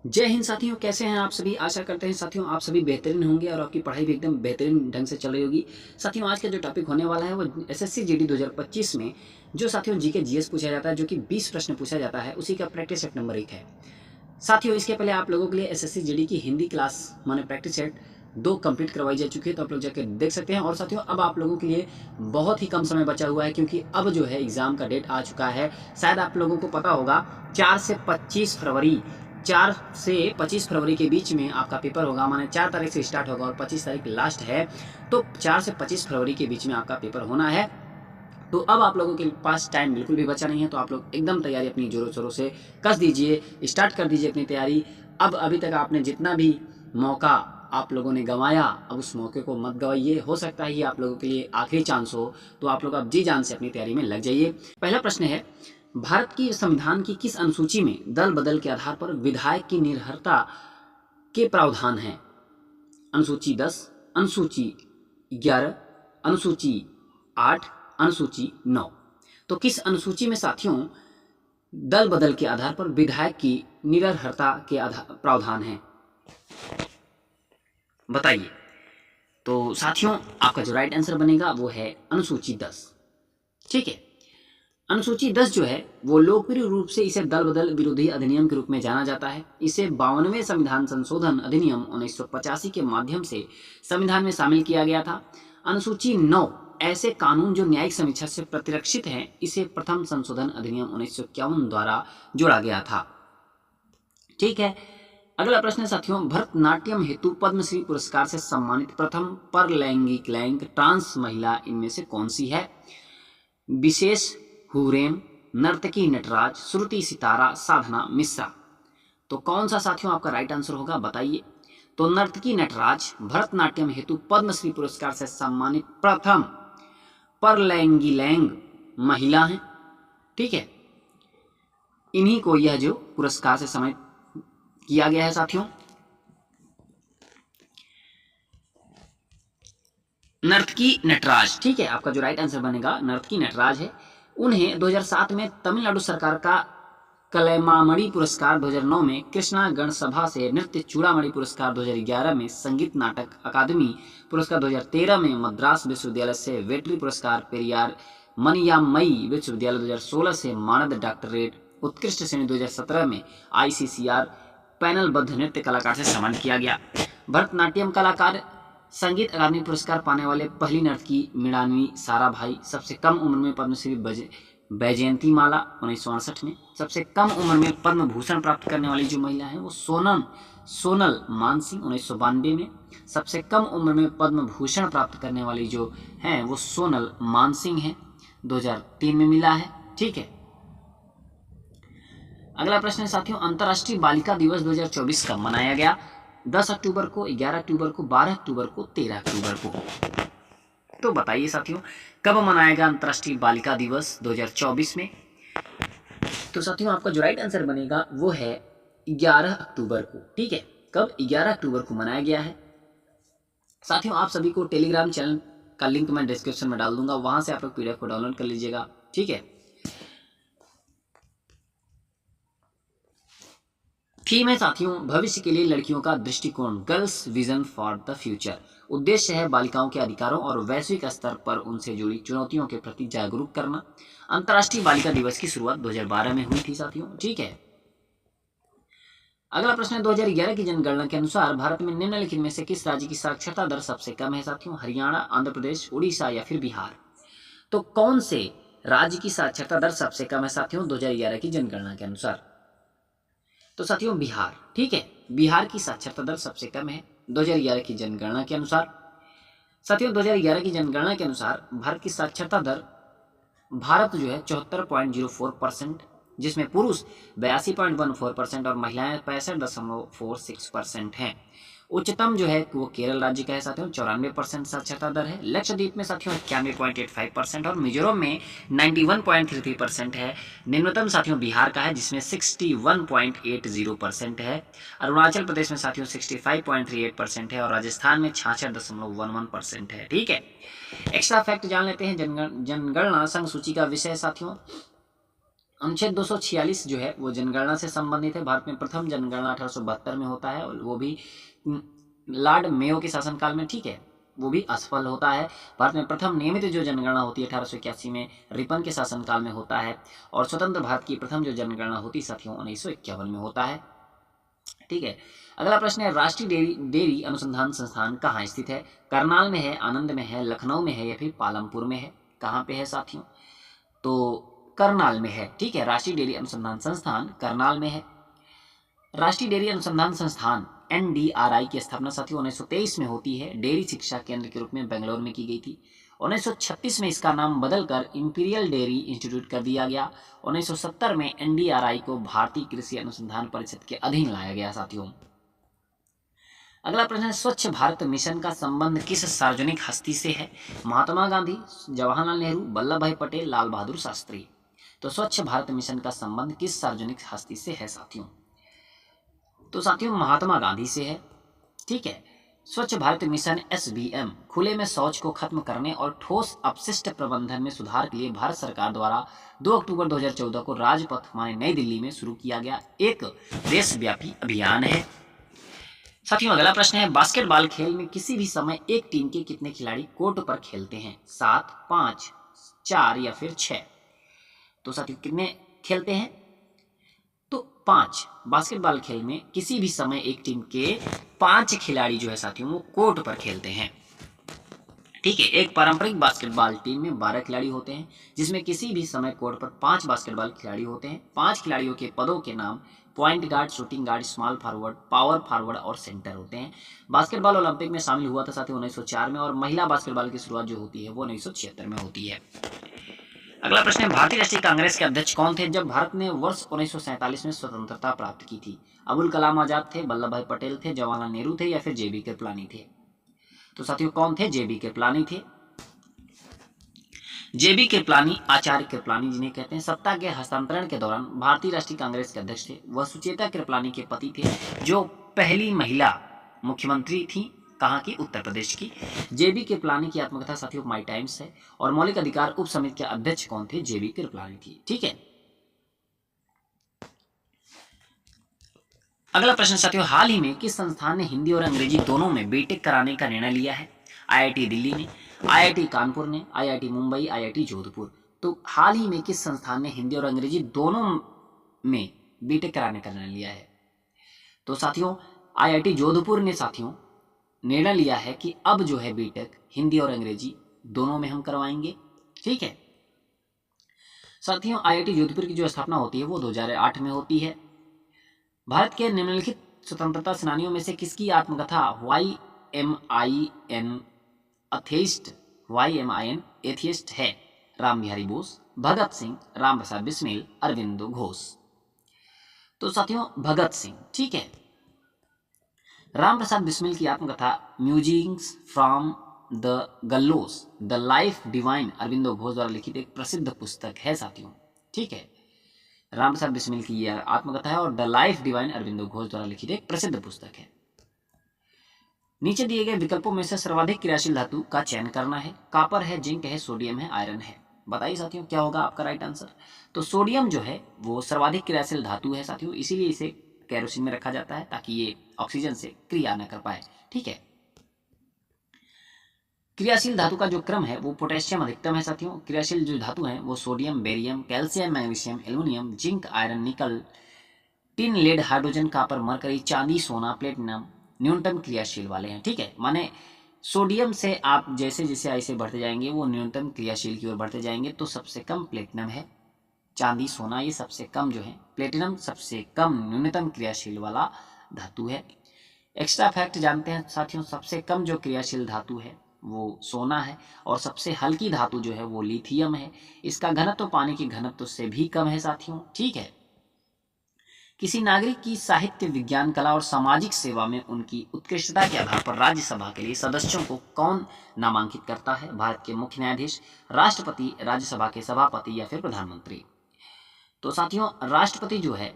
जय हिंद साथियों, कैसे हैं आप सभी। आशा करते हैं साथियों आप सभी बेहतरीन होंगे और आपकी पढ़ाई भी एकदम बेहतरीन ढंग से चल रही होगी। साथियों आज का जो टॉपिक होने वाला है वो एसएससी जीडी 2025 में जो साथियों जीके जीएस पूछा जाता है, जो कि 20 प्रश्न पूछा जाता है, उसी का प्रैक्टिस सेट नंबर 1 है। साथियों इसके पहले आप लोगों के लिए एसएससी जीडी की हिंदी क्लास माने प्रैक्टिस सेट 2 कंप्लीट करवाई जा चुकी है, तो आप लोग जाकर देख सकते हैं। और साथियों अब आप लोगों के लिए बहुत ही कम समय बचा हुआ है, क्योंकि अब जो है एग्ज़ाम का डेट आ चुका है। शायद आप लोगों को पता होगा 4 से 25 फरवरी के बीच में आपका पेपर होगा, माने 4 तारीख से स्टार्ट होगा और 25 तारीख लास्ट है। तो 4 से 25 फरवरी के बीच में आपका पेपर होना है। तो अब आप लोगों के पास टाइम बिल्कुल भी बचा नहीं है, तो आप लोग एकदम तैयारी अपनी जोरों शोरों से कस दीजिए, स्टार्ट कर दीजिए अपनी तैयारी। अब अभी तक आपने जितना भी मौका आप लोगों ने गंवाया, अब उस मौके को मत गवाइए। हो सकता है ये आप लोगों के लिए आखिरी चांस हो, तो आप लोग अब जी जान से अपनी तैयारी में लग जाइए। पहला प्रश्न है, भारत की संविधान की किस अनुसूची में दल बदल के आधार पर विधायक की निर्भरता के प्रावधान हैं? अनुसूची 10, अनुसूची 11, अनुसूची 8, अनुसूची 9। तो किस अनुसूची में साथियों दल बदल के आधार पर विधायक की निरर्हता के प्रावधान है, बताइए। तो साथियों आपका जो राइट आंसर बनेगा वो है अनुसूची 10। ठीक है, अनुसूची 10 जो है वो लोकप्रिय रूप से इसे दल बदल विरोधी अधिनियम के रूप में जाना जाता है। इसे 52वें संविधान संशोधन अधिनियम 1985 के माध्यम से संविधान में शामिल किया गया था। अनुसूची 9 ऐसे कानून जो न्यायिक समीक्षा से प्रतिरक्षित हैं, इसे प्रथम संशोधन अधिनियम 1951 द्वारा जोड़ा गया था। ठीक है, अगला प्रश्न है साथियों, भरतनाट्यम हेतु पद्मश्री पुरस्कार से सम्मानित प्रथम परलैंगिक लैंगिक ट्रांस महिला इनमें से कौन सी है? विशेष हुरेम, नर्तकी नटराज, श्रुति सितारा, साधना मिश्रा। तो कौन सा साथियों आपका राइट आंसर होगा, बताइए। तो नर्तकी नटराज भरतनाट्यम हेतु पद्मश्री पुरस्कार से सम्मानित प्रथम परलैंगिक महिला हैं। ठीक है, इन्हीं को यह जो पुरस्कार से सम्मानित किया गया है साथियों। नर्तकी नटराज, ठीक है, आपका जो राइट आंसर बनेगा नर्तकी नटराज है। उन्हें 2007 में तमिलनाडु सरकार का कलैमामणि पुरस्कार, 2009 में कृष्णा गण सभा से नृत्य चूड़ामणि पुरस्कार, 2011 में संगीत नाटक अकादमी पुरस्कार, 2013 में मद्रास विश्वविद्यालय से वेटरी पुरस्कार, पेरियार मनियामई विश्वविद्यालय 2016 से मानद डॉक्टरेट उत्कृष्ट श्रेणी, 2017 में आईसीसीआर पैनलबद्ध नृत्य कलाकार से सम्मानित किया गया। भरतनाट्यम कलाकार संगीत अकादमी पुरस्कार पाने वाले पहली नर्तकी मृणालिनी साराभाई। सबसे कम उम्र में पद्मश्री बैजयंती माला 1968 में। सबसे कम उम्र में पद्म भूषण प्राप्त करने वाली जो महिला है वो सोनल मानसिंह 1992 में। सबसे कम उम्र में पद्म भूषण प्राप्त करने वाली जो है वो सोनल मानसिंह है, 2003 में मिला है। ठीक है, अगला प्रश्न है साथियों, अंतर्राष्ट्रीय बालिका दिवस 2024 कब मनाया गया? 10 अक्टूबर को, 11 अक्टूबर को, 12 अक्टूबर को, 13 अक्टूबर को। तो बताइए साथियों कब मनाएगा अंतर्राष्ट्रीय बालिका दिवस 2024 में? तो साथियों आपका जो राइट आंसर बनेगा वो है 11 अक्टूबर को। ठीक है, कब? 11 अक्टूबर को मनाया गया है। साथियों आप सभी को टेलीग्राम चैनल का लिंक मैं डिस्क्रिप्शन में डाल दूंगा, वहां से आप लोग पीडीएफ को डाउनलोड कर लीजिएगा। ठीक है, थीम है साथियों, भविष्य के लिए लड़कियों का दृष्टिकोण, girls vision for the future. उद्देश्य है बालिकाओं के अधिकारों और वैश्विक स्तर पर उनसे जुड़ी चुनौतियों के प्रति जागरूक करना। अंतर्राष्ट्रीय बालिका दिवस की शुरुआत 2012 में हुई थी साथियों। ठीक है, अगला प्रश्न है, 2011 की जनगणना के अनुसार भारत में निम्नलिखित में से किस राज्य की साक्षरता दर सबसे कम है साथियों? हरियाणा, आंध्र प्रदेश, उड़ीसा या फिर बिहार। तो कौन से राज्य की साक्षरता दर सबसे कम है साथियों 2011 की जनगणना के अनुसार? तो साथियों बिहार। ठीक है, बिहार की साक्षरता दर सबसे कम है 2011 की जनगणना के अनुसार। साथियों 2011 की जनगणना के अनुसार भारत की साक्षरता दर, भारत जो है 74.04%, जिसमें पुरुष 82.14% और महिलाएं 65.46% हैं। उच्चतम जो है वो केरल राज्य का है साथियों, 94% साक्षरता दर है। लक्षद्वीप में साथियों 91.85% और मिजोरम में 91.33% है। निम्नतम साथियों बिहार का है जिसमें 61.80% है। अरुणाचल प्रदेश में साथियों 65.38% है और राजस्थान में 66.11% है। ठीक है, एक्स्ट्रा फैक्ट जान लेते हैं। जनगणना संघ सूची का विषय साथियों अनुच्छेद 246 जो है वो जनगणना से संबंधित है। भारत में प्रथम जनगणना 1872 में होता है और वो भी लॉर्ड मेयो के शासनकाल में, ठीक है, वो भी असफल होता है। भारत में प्रथम नियमित जो जनगणना होती है 1881 में रिपन के शासनकाल में होता है। और स्वतंत्र भारत की प्रथम जो जनगणना होती है साथियों 1951 में होता है, ठीक है। अगला प्रश्न है, राष्ट्रीय डेयरी अनुसंधान संस्थान कहाँ स्थित है? करनाल में है, आनंद में है, लखनऊ में है या फिर पालमपुर में है? कहाँ पे है साथियों? तो करनाल में है, ठीक है। राष्ट्रीय डेयरी अनुसंधान संस्थान करनाल में है। राष्ट्रीय डेयरी अनुसंधान संस्थान NDRI की स्थापना साथियों 1923 में होती है। डेयरी शिक्षा केंद्र के रूप में बेंगलोर में की गई थी। 1936 में इसका नाम बदलकर इंपीरियल डेयरी इंस्टीट्यूट कर दिया गया। 1970 में NDRI को भारतीय कृषि अनुसंधान परिषद के अधीन लाया गया साथियों। अगला प्रश्न है, स्वच्छ भारत मिशन का संबंध किस सार्वजनिक हस्ती से है? महात्मा गांधी, जवाहरलाल नेहरू, वल्लभ भाई पटेल, लाल बहादुर शास्त्री। तो स्वच्छ भारत मिशन का संबंध किस सार्वजनिक हस्ती से है साथियों? तो साथियों महात्मा गांधी से है, ठीक है। स्वच्छ भारत मिशन SBM खुले में शौच को खत्म करने और ठोस अपशिष्ट प्रबंधन में सुधार के लिए भारत सरकार द्वारा 2 अक्टूबर 2014 को राजपथ माने नई दिल्ली में शुरू किया गया एक देशव्यापी अभियान है। साथियों अगला प्रश्न है, बास्केटबॉल खेल में किसी भी समय एक टीम के कितने खिलाड़ी कोर्ट पर खेलते हैं? 7, 5, 4 या फिर 6? तो साथियों कितने खेलते हैं? तो 5। बास्केटबॉल खेल में किसी भी समय एक टीम के 5 खिलाड़ी जो है साथियों वो कोर्ट पर खेलते हैं, ठीक है। एक पारंपरिक बास्केटबॉल टीम में 12 खिलाड़ी होते हैं जिसमें किसी भी समय कोर्ट पर 5 बास्केटबॉल खिलाड़ी होते हैं। 5 खिलाड़ियों के पदों के नाम point guard, shooting guard, small forward, power forward और सेंटर होते हैं। बास्केटबॉल ओलंपिक में शामिल हुआ था साथियों 1904 में और महिला बास्केटबॉल की शुरुआत जो होती है वो 1976 में होती है। अगला प्रश्न है, भारतीय राष्ट्रीय कांग्रेस के अध्यक्ष कौन थे जब भारत ने वर्ष 1947 में स्वतंत्रता प्राप्त की थी? अबुल कलाम आजाद थे, वल्लभ भाई पटेल थे, जवाहरलाल नेहरू थे या फिर JB कृपलानी थे? तो साथियों कौन थे? JB कृपलानी थे। JB कृपलानी, आचार्य कृपलानी जिन्हें कहते हैं, सत्ता के हस्तांतरण के दौरान भारतीय राष्ट्रीय कांग्रेस के अध्यक्ष थे। वह सुचेता कृपलानी के पति थे जो पहली महिला मुख्यमंत्री थी, कहाँ की? उत्तर प्रदेश की। JB कृपलानी की आत्मकथा साथियों माई टाइम्स है। और मौलिक अधिकार उप समिति के अध्यक्ष कौन थे? JB कृपलानी थी, ठीक है। अगला प्रश्न साथियों, हाल ही में किस संस्थान ने हिंदी और अंग्रेजी दोनों में बीटेक कराने का निर्णय लिया है? IIT दिल्ली ने, IIT कानपुर ने, IIT मुंबई, IIT जोधपुर। तो हाल ही में किस संस्थान ने हिंदी और अंग्रेजी दोनों में बीटेक कराने का निर्णय लिया है? तो साथियों IIT जोधपुर ने साथियों निर्णय लिया है कि अब जो है बीटेक हिंदी और अंग्रेजी दोनों में हम करवाएंगे, ठीक है। साथियों IIT जोधपुर की जो स्थापना होती है वो 2008 में होती है। भारत के निम्नलिखित स्वतंत्रता सेनानियों में से किसकी आत्मकथा YMIN एथियस्ट है? राम बिहारी बोस, भगत सिंह, राम प्रसाद बिस्मिल, अरविंदो घोष। तो साथियों भगत सिंह, ठीक है। राम प्रसाद बिस्मिल की आत्मकथा musings from the gallows the life divine Aurobindo Ghosh द्वारा लिखित एक प्रसिद्ध पुस्तक है साथियों, ठीक है। राम प्रसाद बिस्मिल की यह आत्मकथा है और the life divine Aurobindo Ghosh द्वारा लिखित एक प्रसिद्ध पुस्तक है। नीचे दिए गए विकल्पों में से सर्वाधिक क्रियाशील धातु का चयन करना है। कॉपर है, जिंक है, सोडियम है, आयरन है। बताइए साथियों क्या होगा आपका राइट आंसर? तो सोडियम जो है वो सर्वाधिक क्रियाशील धातु है साथियों, इसीलिए इसे केरोसिन में रखा जाता है ताकि ये ऑक्सीजन से क्रिया न कर पाए, ठीक है। क्रियाशील धातु का जो क्रम है वो पोटेशियम अधिकतम है साथियों। क्रियाशील जो धातु हैं वो sodium, barium, calcium, magnesium, aluminium, zinc, iron, nickel, tin, lead, hydrogen, copper, mercury, चांदी, सोना, प्लेटिनम न्यूनतम क्रियाशील वाले हैं, ठीक है। माने सोडियम से आप जैसे जैसे ऐसे बढ़ते जाएंगे वो न्यूनतम क्रियाशील की ओर बढ़ते जाएंगे। तो सबसे कम प्लेटिनम है, चांदी, सोना ये सबसे कम जो है, प्लेटिनम सबसे कम न्यूनतम क्रियाशील वाला धातु है। एक्स्ट्रा फैक्ट जानते हैं साथियों, सबसे कम जो क्रियाशील धातु है वो सोना है और सबसे हल्की धातु जो है वो लिथियम है। इसका घनत्व तो पानी के घनत्व से भी कम है साथियों, ठीक है। किसी नागरिक की साहित्य, विज्ञान, कला और सामाजिक सेवा में उनकी उत्कृष्टता के आधार पर राज्यसभा के लिए सदस्यों को कौन नामांकित करता है? भारत के मुख्य न्यायाधीश, राष्ट्रपति, राज्यसभा के सभापति या फिर प्रधानमंत्री? तो साथियों राष्ट्रपति जो है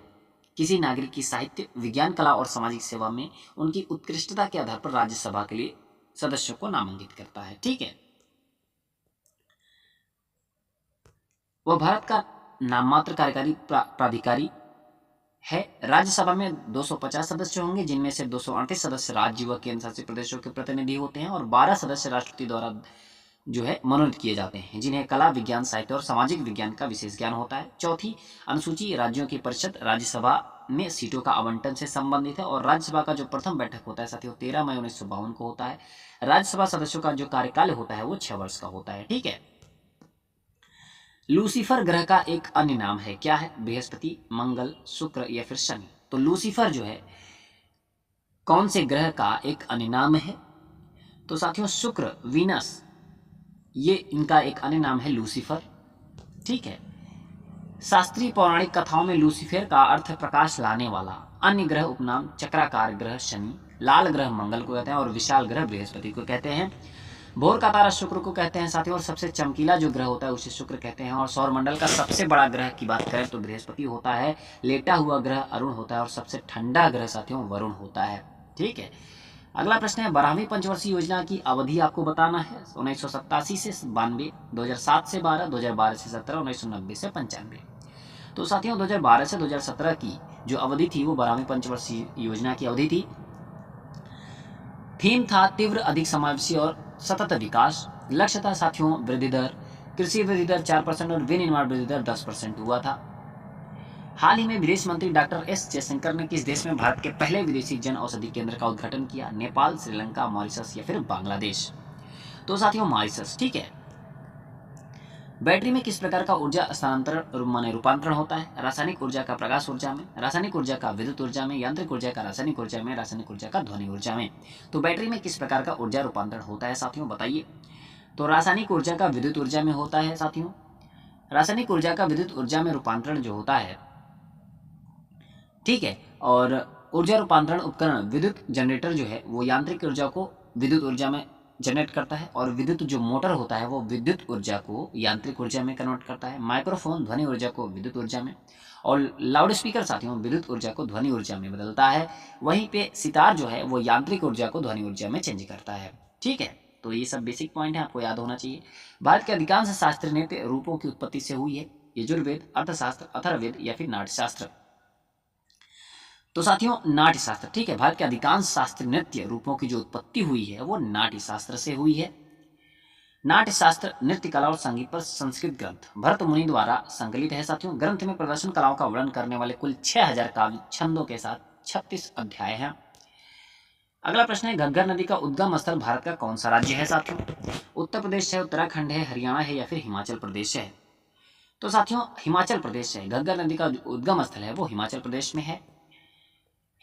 किसी नागरिक की साहित्य, विज्ञान, कला और सामाजिक सेवा में उनकी उत्कृष्टता के आधार पर राज्यसभा के लिए सदस्यों को नामांकित करता है, ठीक है। वह भारत का नाममात्र कार्यकारी प्राधिकारी है। राज्यसभा में 250 सदस्य होंगे, जिनमें से 238 सदस्य राज्य व केंद्र शासित प्रदेशों के प्रतिनिधि होते हैं और 12 सदस्य राष्ट्रपति द्वारा जो है मनोनीत किए जाते हैं, जिन्हें कला, विज्ञान, साहित्य और सामाजिक विज्ञान का विशेष ज्ञान होता है। चौथी अनुसूची राज्यों की परिषद राज्यसभा में सीटों का आवंटन से संबंधित है और राज्यसभा का जो प्रथम बैठक होता है साथियों 13 मई 1952 को होता है। राज्यसभा सदस्यों का जो कार्यकाल होता है वो 6 वर्ष का होता है। ठीक है। लूसीफर ग्रह का एक अन्य नाम है, क्या है? बृहस्पति, मंगल, शुक्र या फिर शनि। तो लूसीफर जो है कौन से ग्रह का एक अन्य नाम है? तो साथियों शुक्र, वीनस, ये इनका एक अन्य नाम है लूसीफर। ठीक है। शास्त्रीय पौराणिक कथाओं में लूसीफर का अर्थ प्रकाश लाने वाला। अन्य ग्रह उपनाम चक्राकार ग्रह शनि, लाल ग्रह मंगल को कहते हैं और विशाल ग्रह बृहस्पति को कहते हैं। भोर का तारा शुक्र को कहते हैं साथियों और सबसे चमकीला जो ग्रह होता है उसे शुक्र कहते हैं। और सौरमंडल का सबसे बड़ा ग्रह की बात करें तो बृहस्पति होता है। लेटा हुआ ग्रह अरुण होता है और सबसे ठंडा ग्रह साथियों वरुण होता है। ठीक है। अगला प्रश्न है 12वीं पंचवर्षीय योजना की अवधि आपको बताना है। 1987 से 92, 2007 से 12, 2012 से 17, 1990 से 95। तो साथियों 2012 से 2017 की जो अवधि थी वो 12वीं पंचवर्षीय योजना की अवधि थी। थीम था तीव्र, अधिक समावेशी और सतत विकास। लक्ष्य था साथियों वृद्धि दर, कृषि वृद्धि दर 4% और विनिर्माण वृद्धि दर 10% हुआ था। हाल ही में विदेश मंत्री डॉक्टर एस जयशंकर ने किस देश में भारत के पहले विदेशी जन औषधि केंद्र का उद्घाटन किया? नेपाल, श्रीलंका, मॉरिशस या फिर बांग्लादेश। तो साथियों मॉरिशस। ठीक है। बैटरी में किस प्रकार का ऊर्जा स्थानांतरण माने रूपांतरण होता है? रासायनिक ऊर्जा का प्रकाश ऊर्जा में, रासायनिक ऊर्जा का विद्युत ऊर्जा में, यांत्रिक ऊर्जा का रासायनिक ऊर्जा में, रासायनिक ऊर्जा का ध्वनि ऊर्जा में। तो बैटरी में किस प्रकार का ऊर्जा रूपांतरण होता है साथियों बताइए? तो रासायनिक ऊर्जा का विद्युत ऊर्जा में होता है साथियों। रासायनिक ऊर्जा का विद्युत ऊर्जा में रूपांतरण जो होता है, ठीक है। और ऊर्जा रूपांतरण उपकरण विद्युत जनरेटर जो है वो यांत्रिक ऊर्जा को विद्युत ऊर्जा में जनरेट करता है और विद्युत जो मोटर होता है वो विद्युत ऊर्जा को यांत्रिक ऊर्जा में कन्वर्ट करता है। माइक्रोफोन ध्वनि ऊर्जा को विद्युत ऊर्जा में और लाउड स्पीकर साथियों विद्युत ऊर्जा को ध्वनि ऊर्जा में बदलता है। वहीं पे सितार जो है वो यांत्रिक ऊर्जा को ध्वनि ऊर्जा में चेंज करता है। ठीक है। तो ये सब बेसिक पॉइंट है, आपको याद होना चाहिए। भारत के अधिकांश शास्त्रीय नृत्य रूपों की उत्पत्ति से हुई है। यजुर्वेद, अर्थशास्त्र, अथर्ववेद या फिर नाट्यशास्त्र। तो साथियों नाट्यशास्त्र। ठीक है। भारत के अधिकांश शास्त्रीय नृत्य रूपों की जो उत्पत्ति हुई है वो नाट्यशास्त्र से हुई है। नाट्यशास्त्र नृत्य कला और संगीत पर संस्कृत ग्रंथ भरत मुनि द्वारा संकलित है साथियों। ग्रंथ में प्रदर्शन कलाओं का वर्णन करने वाले कुल 6000 काव्य छंदों के साथ 36 अध्याय हैं। अगला प्रश्न है घग्गर नदी का उद्गम स्थल भारत का कौन सा राज्य है साथियों? उत्तर प्रदेश है, उत्तराखंड है, हरियाणा है या फिर हिमाचल प्रदेश है? तो साथियों हिमाचल प्रदेश है। घग्गर नदी का उद्गम स्थल है वो हिमाचल प्रदेश में है।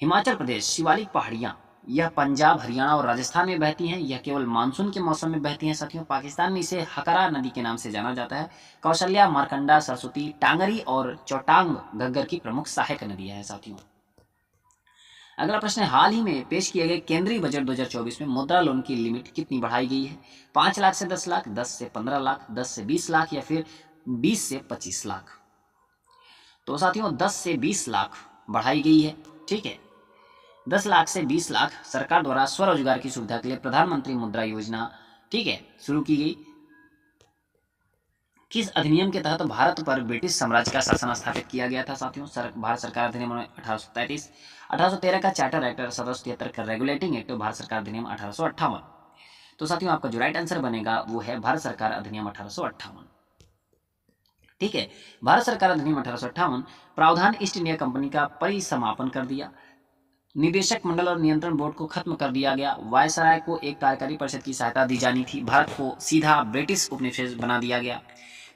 हिमाचल प्रदेश शिवालिक पहाड़ियां यह पंजाब, हरियाणा और राजस्थान में बहती हैं। यह केवल मानसून के मौसम में बहती हैं साथियों। पाकिस्तान में इसे हकरा नदी के नाम से जाना जाता है। कौशल्या, मारकंडा, सरस्वती, टांगरी और चौटांग घग्गर की प्रमुख सहायक नदियां हैं साथियों। अगला प्रश्न है हाल ही में पेश किए गए केंद्रीय बजट 2024 में मुद्रा लोन की लिमिट कितनी बढ़ाई गई है? 5 लाख से 10 लाख, 10 से 15 लाख, 10 से 20 लाख या फिर 20 से 25 लाख? तो साथियों 10 से 20 लाख बढ़ाई गई है। ठीक है। 10 लाख से 20 लाख सरकार द्वारा स्वरोजगार की सुविधा के लिए प्रधानमंत्री मुद्रा योजना, ठीक है, शुरू की गई। किस अधिनियम के तहत भारत पर ब्रिटिश साम्राज्य का शासन स्थापित किया गया था साथियों? भारत सरकार अधिनियम 1833, 1813 का चार्टर एक्ट, 1773 का रेगुलेटिंग एक्ट, भारत सरकार अधिनियम 1858। तो साथियों आपका जो राइट आंसर बनेगा वो है भारत सरकार अधिनियम 1858। ठीक है। भारत सरकार अधिनियम 1858 प्रावधान ईस्ट इंडिया कंपनी का परिसमापन कर दिया। निदेशक मंडल और नियंत्रण बोर्ड को खत्म कर दिया गया। वायसराय को एक कार्यकारी परिषद की सहायता दी जानी थी। भारत को सीधा ब्रिटिश उपनिवेश बना दिया गया।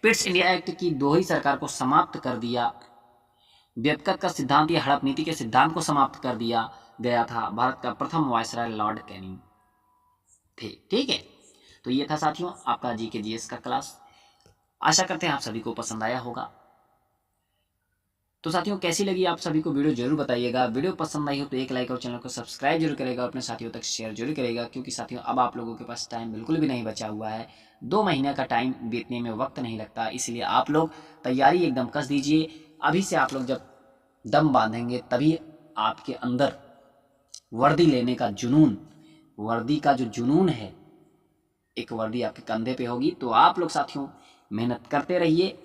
पिट्स इंडिया एक्ट की दोहरी सरकार को समाप्त कर दिया। व्यक्तिगत का सिद्धांत या हड़प नीति के सिद्धांत को समाप्त कर दिया गया था। भारत का प्रथम वायसराय लॉर्ड कैनिंग थे। ठीक है। तो ये था साथियों आपका जीके जीएस का क्लास। आशा करते हैं आप सभी को पसंद आया होगा। तो साथियों कैसी लगी आप सभी को वीडियो जरूर बताइएगा। वीडियो पसंद आई हो तो एक लाइक और चैनल को सब्सक्राइब जरूर करेगा और अपने साथियों तक शेयर जरूर करेगा, क्योंकि साथियों अब आप लोगों के पास टाइम बिल्कुल भी नहीं बचा हुआ है। 2 महीने का टाइम बीतने में वक्त नहीं लगता, इसलिए आप लोग तैयारी एकदम कस दीजिए। अभी से आप लोग जब दम बांधेंगे तभी आपके अंदर वर्दी लेने का जुनून, वर्दी का जो जुनून है, एक वर्दी आपके कंधे पे होगी। तो आप लोग साथियों मेहनत करते रहिए।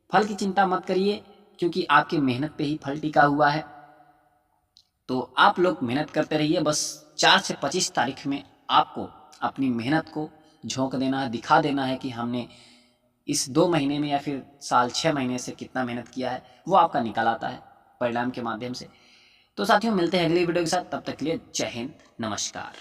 फल की चिंता मत करिए, क्योंकि आपकी मेहनत पे ही फल टिका हुआ है। तो आप लोग मेहनत करते रहिए। बस 4 से 25 तारीख में आपको अपनी मेहनत को झोंक देना है, दिखा देना है कि हमने इस 2 महीने में या फिर साल 6 महीने से कितना मेहनत किया है, वो आपका निकल आता है परिणाम के माध्यम से। तो साथियों, मिलते हैं अगली वीडियो के साथ, तब तक के लिए जय हिंद, नमस्कार।